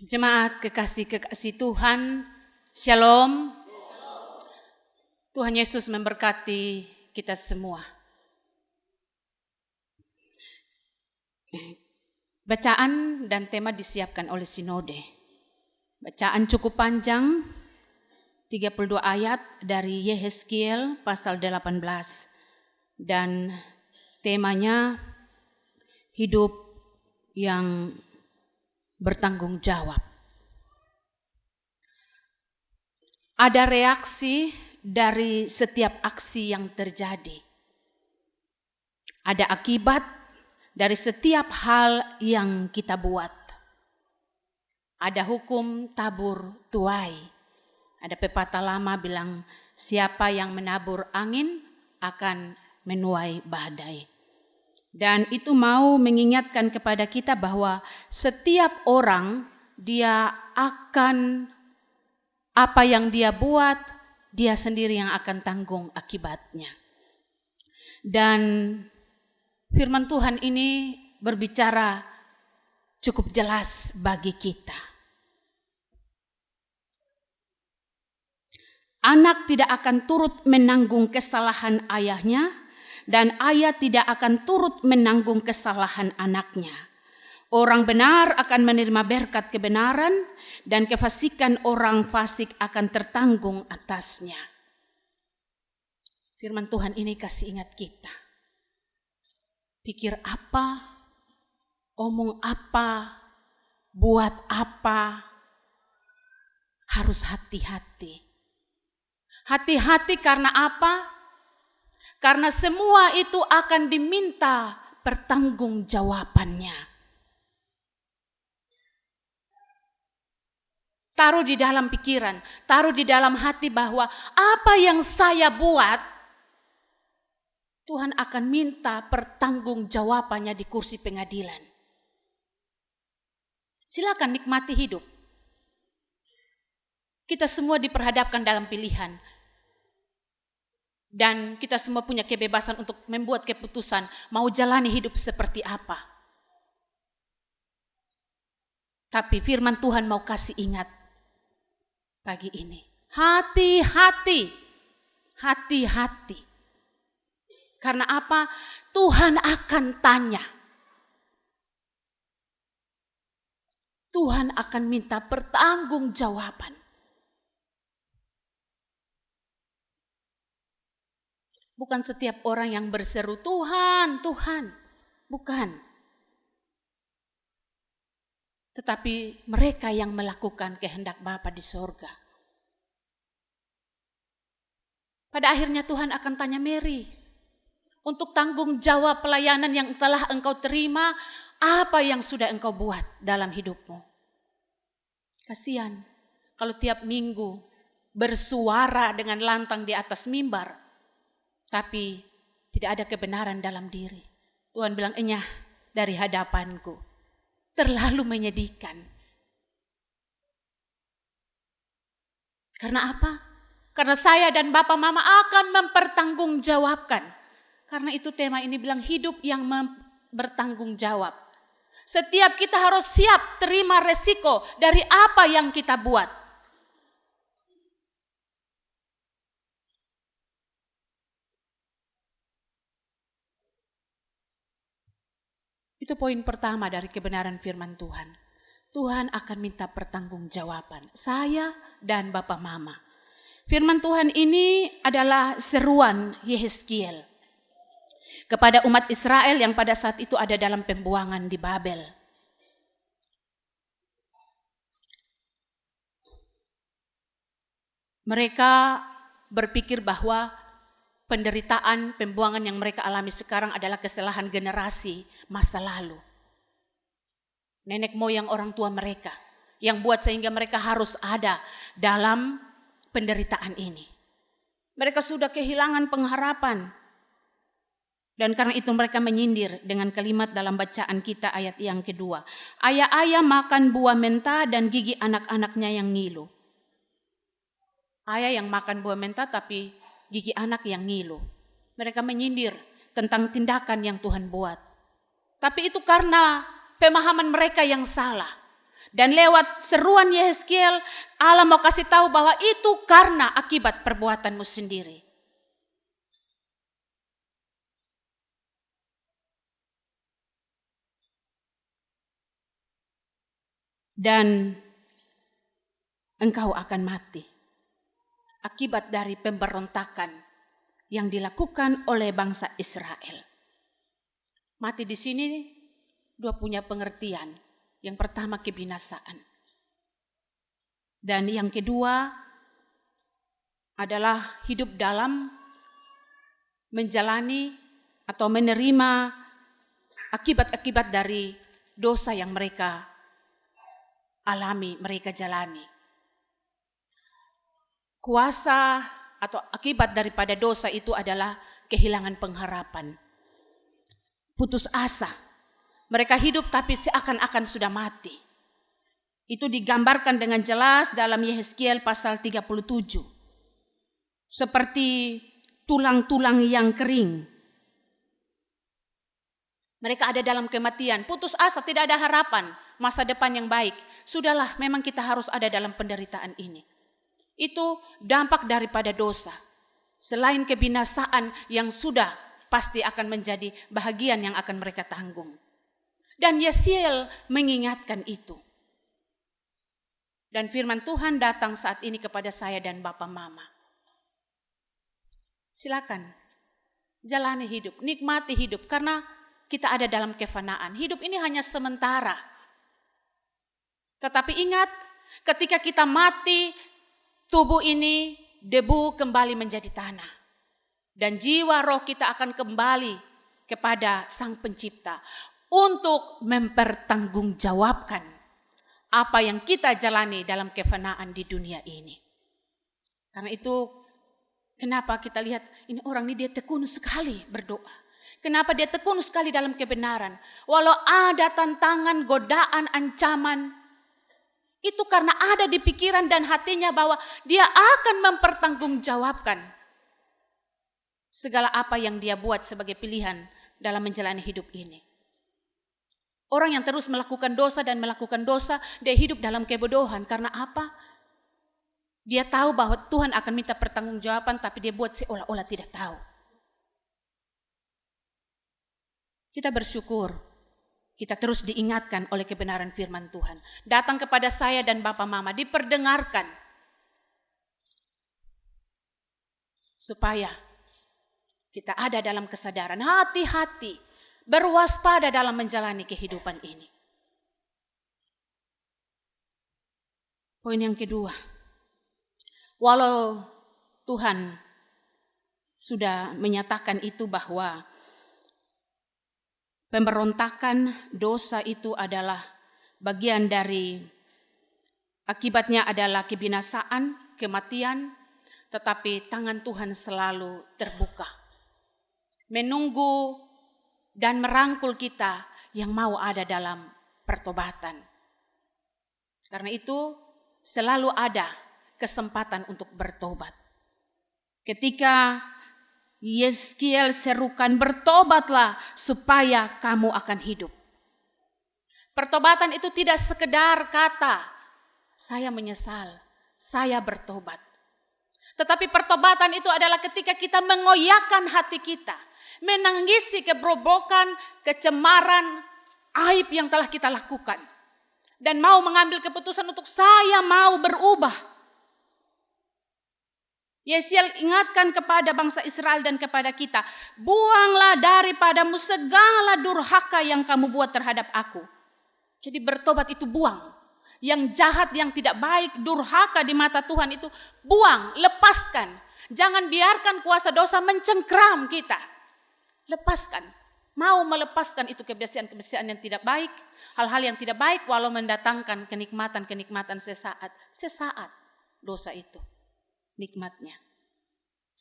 Jemaat kekasih Tuhan, Shalom. Tuhan Yesus memberkati kita semua. Bacaan dan tema disiapkan oleh Sinode. Bacaan cukup panjang, 32 ayat dari Yehezkiel pasal 18. Dan temanya hidup yang bertanggung jawab. Ada reaksi dari setiap aksi yang terjadi. Ada akibat dari setiap hal yang kita buat. Ada hukum tabur tuai. Ada pepatah lama bilang, siapa yang menabur angin akan menuai badai. Dan itu mau mengingatkan kepada kita bahwa setiap orang dia akan apa yang dia buat, dia sendiri yang akan tanggung akibatnya. Dan firman Tuhan ini berbicara cukup jelas bagi kita. Anak tidak akan turut menanggung kesalahan ayahnya, dan ayah tidak akan turut menanggung kesalahan anaknya. Orang benar akan menerima berkat kebenaran, dan kefasikan orang fasik akan tertanggung atasnya. Firman Tuhan ini kasih ingat kita. Pikir apa, omong apa, buat apa, harus hati-hati. Hati-hati karena apa? Karena semua itu akan diminta pertanggungjawabannya. Taruh di dalam pikiran, taruh di dalam hati bahwa apa yang saya buat, Tuhan akan minta pertanggungjawabannya di kursi pengadilan. Silakan nikmati hidup. Kita semua diperhadapkan dalam pilihan. Dan kita semua punya kebebasan untuk membuat keputusan mau jalani hidup seperti apa. Tapi firman Tuhan mau kasih ingat pagi ini. Hati-hati. Hati-hati. Karena apa? Tuhan akan tanya. Tuhan akan minta pertanggungjawaban. Bukan setiap orang yang berseru, Tuhan, Tuhan. Bukan. Tetapi mereka yang melakukan kehendak Bapa di sorga. Pada akhirnya Tuhan akan tanya Mary. Untuk tanggung jawab pelayanan yang telah engkau terima, apa yang sudah engkau buat dalam hidupmu? Kasihan kalau tiap minggu bersuara dengan lantang di atas mimbar. Tapi tidak ada kebenaran dalam diri. Tuhan bilang, enyah dari hadapanku. Terlalu menyedihkan. Karena apa? Karena saya dan Bapak Mama akan mempertanggungjawabkan. Karena itu tema ini bilang hidup yang bertanggung jawab. Setiap kita harus siap terima resiko dari apa yang kita buat. Itu poin pertama dari kebenaran firman Tuhan. Tuhan akan minta pertanggungjawaban saya dan Bapak Mama. Firman Tuhan ini adalah seruan Yehezkiel kepada umat Israel yang pada saat itu ada dalam pembuangan di Babel. Mereka berpikir bahwa penderitaan, pembuangan yang mereka alami sekarang adalah kesalahan generasi masa lalu. Nenek moyang orang tua mereka yang buat sehingga mereka harus ada dalam penderitaan ini. Mereka sudah kehilangan pengharapan. Dan karena itu mereka menyindir dengan kalimat dalam bacaan kita ayat yang kedua. Ayah-ayah makan buah menta dan gigi anak-anaknya yang ngilu. Ayah yang makan buah menta tapi gigi anak yang ngilu. Mereka menyindir tentang tindakan yang Tuhan buat. Tapi itu karena pemahaman mereka yang salah. Dan lewat seruan Yehezkiel, Allah mau kasih tahu bahwa itu karena akibat perbuatanmu sendiri. Dan engkau akan mati akibat dari pemberontakan yang dilakukan oleh bangsa Israel. Mati di sini dua punya pengertian. Yang pertama kebinasaan. Dan yang kedua adalah hidup dalam menjalani atau menerima akibat-akibat dari dosa yang mereka alami, mereka jalani. Kuasa atau akibat daripada dosa itu adalah kehilangan pengharapan, putus asa. Mereka hidup tapi seakan-akan sudah mati. Itu digambarkan dengan jelas dalam Yehezkiel pasal 37. Seperti tulang-tulang yang kering. Mereka ada dalam kematian, putus asa, tidak ada harapan, masa depan yang baik. Sudahlah, memang kita harus ada dalam penderitaan ini. Itu dampak daripada dosa. Selain kebinasaan yang sudah pasti akan menjadi bahagian yang akan mereka tanggung. Dan Yehezkiel mengingatkan itu. Dan firman Tuhan datang saat ini kepada saya dan Bapak Mama. Silakan, jalani hidup, nikmati hidup. Karena kita ada dalam kefanaan. Hidup ini hanya sementara. Tetapi ingat, ketika kita mati, tubuh ini debu kembali menjadi tanah. Dan jiwa roh kita akan kembali kepada Sang Pencipta. Untuk mempertanggungjawabkan apa yang kita jalani dalam kefanaan di dunia ini. Karena itu, kenapa kita lihat ini orang ini dia tekun sekali berdoa. Kenapa dia tekun sekali dalam kebenaran. Walau ada tantangan, godaan, ancaman. Itu karena ada di pikiran dan hatinya bahwa dia akan mempertanggungjawabkan segala apa yang dia buat sebagai pilihan dalam menjalani hidup ini. Orang yang terus melakukan dosa dan melakukan dosa, dia hidup dalam kebodohan. Karena apa? Dia tahu bahwa Tuhan akan minta pertanggungjawaban, tapi dia buat seolah-olah tidak tahu. Kita bersyukur, kita terus diingatkan oleh kebenaran firman Tuhan. Datang kepada saya dan Bapak Mama, diperdengarkan. Supaya kita ada dalam kesadaran, hati-hati. Berwaspada dalam menjalani kehidupan ini. Poin yang kedua. Walau Tuhan sudah menyatakan itu bahwa pemberontakan dosa itu adalah bagian dari akibatnya adalah kebinasaan, kematian, tetapi tangan Tuhan selalu terbuka. Menunggu dan merangkul kita yang mau ada dalam pertobatan. Karena itu selalu ada kesempatan untuk bertobat. Ketika Yehezkiel serukan, bertobatlah supaya kamu akan hidup. Pertobatan itu tidak sekedar kata, saya menyesal, saya bertobat. Tetapi pertobatan itu adalah ketika kita mengoyakkan hati kita, menangisi kebrobokan, kecemaran, aib yang telah kita lakukan. Dan mau mengambil keputusan untuk saya mau berubah. Yehezkiel ingatkan kepada bangsa Israel dan kepada kita, buanglah daripadamu segala durhaka yang kamu buat terhadap aku. Jadi bertobat itu buang. Yang jahat, yang tidak baik, durhaka di mata Tuhan itu buang, lepaskan. Jangan biarkan kuasa dosa mencengkram kita. Lepaskan, mau melepaskan itu kebiasaan-kebiasaan yang tidak baik, hal-hal yang tidak baik walau mendatangkan kenikmatan-kenikmatan sesaat dosa itu, nikmatnya.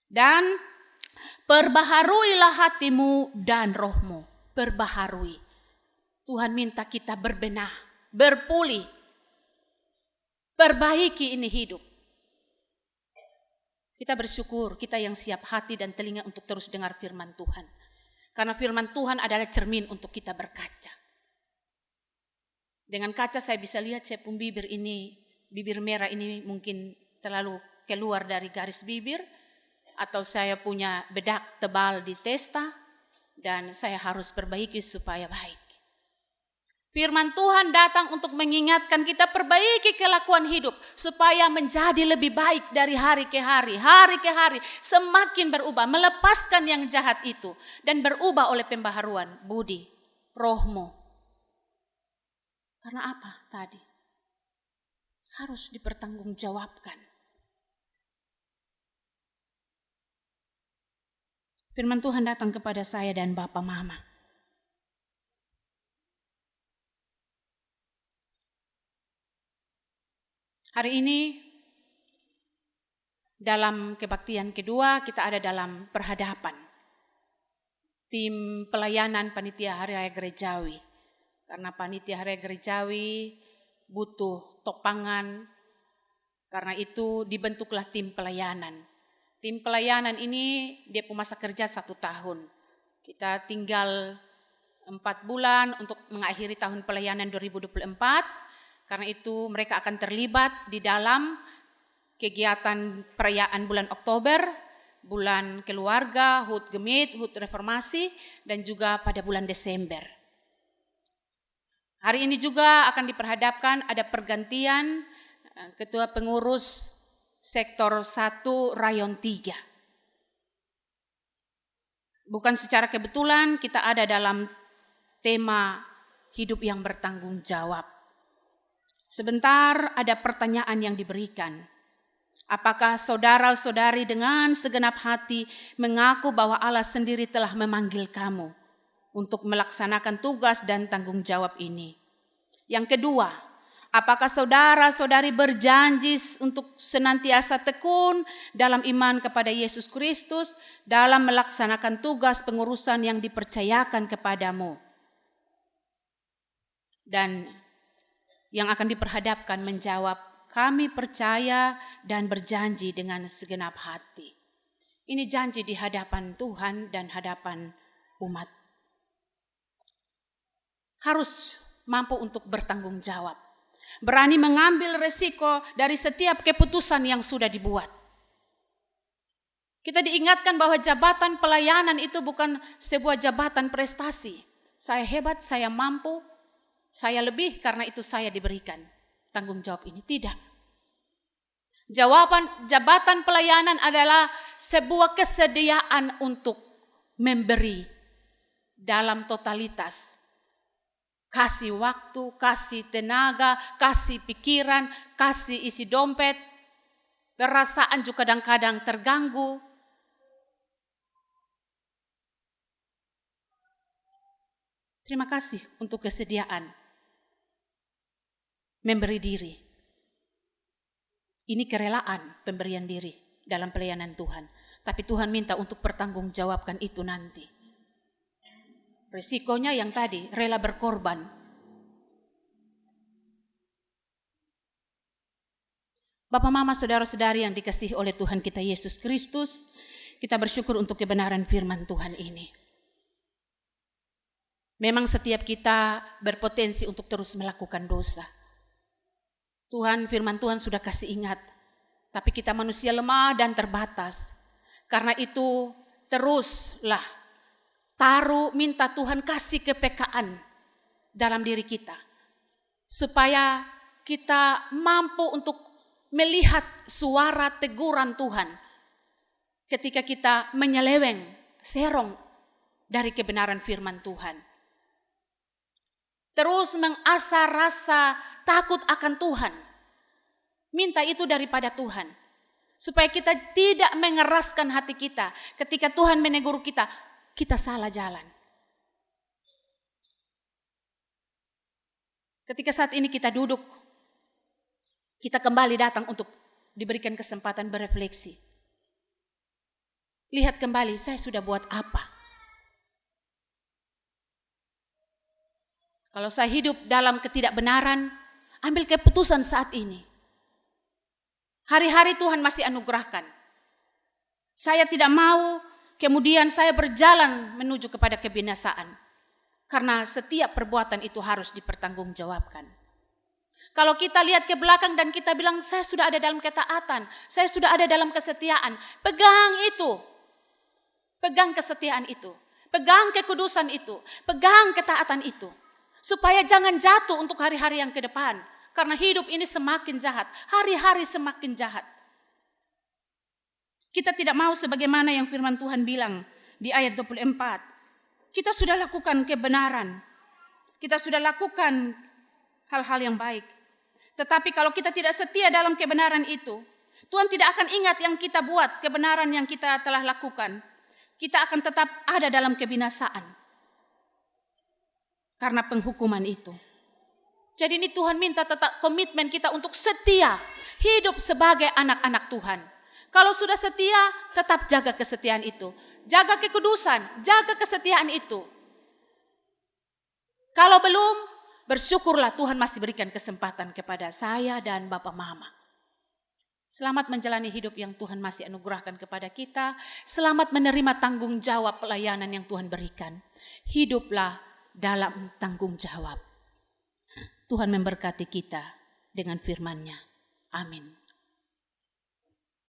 Dan perbaharuilah hatimu dan rohmu, perbaharui. Tuhan minta kita berbenah, berpulih, perbaiki ini hidup. Kita bersyukur, kita yang siap hati dan telinga untuk terus dengar firman Tuhan. Karena firman Tuhan adalah cermin untuk kita berkaca. Dengan kaca saya bisa lihat saya pun bibir merah ini mungkin terlalu keluar dari garis bibir, atau saya punya bedak tebal di testa dan saya harus perbaiki supaya baik. Firman Tuhan datang untuk mengingatkan kita perbaiki kelakuan hidup supaya menjadi lebih baik dari hari ke hari semakin berubah, melepaskan yang jahat itu dan berubah oleh pembaharuan budi, rohmu. Karena apa tadi? Harus dipertanggungjawabkan. Firman Tuhan datang kepada saya dan Bapak Mama. Hari ini dalam kebaktian kedua kita ada dalam perhadapan tim pelayanan panitia Hari Raya Gerejawi. Karena panitia Hari Raya Gerejawi butuh topangan, karena itu dibentuklah tim pelayanan. Tim pelayanan ini dia masa kerja 1 tahun. Kita tinggal 4 bulan untuk mengakhiri tahun pelayanan 2024. Karena itu mereka akan terlibat di dalam kegiatan perayaan bulan Oktober, bulan keluarga, HUT Gemit, HUT Reformasi, dan juga pada bulan Desember. Hari ini juga akan diperhadapkan ada pergantian Ketua Pengurus Sektor 1 Rayon 3. Bukan secara kebetulan kita ada dalam tema hidup yang bertanggung jawab. Sebentar ada pertanyaan yang diberikan. Apakah saudara-saudari dengan segenap hati mengaku bahwa Allah sendiri telah memanggil kamu untuk melaksanakan tugas dan tanggung jawab ini? Yang kedua, apakah saudara-saudari berjanji untuk senantiasa tekun dalam iman kepada Yesus Kristus dalam melaksanakan tugas pengurusan yang dipercayakan kepadamu? Dan yang akan diperhadapkan menjawab, kami percaya dan berjanji dengan segenap hati. Ini janji di hadapan Tuhan dan hadapan umat. Harus mampu untuk bertanggung jawab. Berani mengambil resiko dari setiap keputusan yang sudah dibuat. Kita diingatkan bahwa jabatan pelayanan itu bukan sebuah jabatan prestasi. Saya hebat, saya mampu, saya lebih karena itu saya diberikan tanggung jawab ini. Tidak. Jabatan pelayanan adalah sebuah kesediaan untuk memberi dalam totalitas. Kasih waktu, kasih tenaga, kasih pikiran, kasih isi dompet. Perasaan juga kadang-kadang terganggu. Terima kasih untuk kesediaan memberi diri. Ini kerelaan pemberian diri dalam pelayanan Tuhan. Tapi Tuhan minta untuk pertanggungjawabkan itu nanti. Risikonya yang tadi, rela berkorban. Bapak, Mama, saudara-saudari yang dikasihi oleh Tuhan kita Yesus Kristus, kita bersyukur untuk kebenaran firman Tuhan ini. Memang setiap kita berpotensi untuk terus melakukan dosa. Firman Tuhan sudah kasih ingat, tapi kita manusia lemah dan terbatas. Karena itu teruslah minta Tuhan kasih kepekaan dalam diri kita. Supaya kita mampu untuk melihat suara teguran Tuhan ketika kita menyeleweng, serong dari kebenaran firman Tuhan. Terus mengasah rasa takut akan Tuhan. Minta itu daripada Tuhan. Supaya kita tidak mengeraskan hati kita. Ketika Tuhan menegur kita, kita salah jalan. Ketika saat ini kita duduk, kita kembali datang untuk diberikan kesempatan berefleksi. Lihat kembali, saya sudah buat apa? Kalau saya hidup dalam ketidakbenaran, ambil keputusan saat ini. Hari-hari Tuhan masih anugerahkan. Saya tidak mau kemudian saya berjalan menuju kepada kebinasaan. Karena setiap perbuatan itu harus dipertanggungjawabkan. Kalau kita lihat ke belakang dan kita bilang, saya sudah ada dalam ketaatan, saya sudah ada dalam kesetiaan, pegang itu. Pegang kesetiaan itu, pegang kekudusan itu, pegang ketaatan itu. Supaya jangan jatuh untuk hari-hari yang ke depan. Karena hidup ini semakin jahat, hari-hari semakin jahat. Kita tidak mau sebagaimana yang firman Tuhan bilang di ayat 24. Kita sudah lakukan kebenaran. Kita sudah lakukan hal-hal yang baik. Tetapi kalau kita tidak setia dalam kebenaran itu, Tuhan tidak akan ingat yang kita buat, kebenaran yang kita telah lakukan. Kita akan tetap ada dalam kebinasaan. Karena penghukuman itu. Jadi ini Tuhan minta tetap komitmen kita untuk setia. Hidup sebagai anak-anak Tuhan. Kalau sudah setia, tetap jaga kesetiaan itu. Jaga kekudusan, jaga kesetiaan itu. Kalau belum, bersyukurlah Tuhan masih berikan kesempatan kepada saya dan Bapak Mama. Selamat menjalani hidup yang Tuhan masih anugerahkan kepada kita. Selamat menerima tanggung jawab pelayanan yang Tuhan berikan. Hiduplah dalam tanggung jawab. Tuhan memberkati kita dengan firman-Nya. Amin.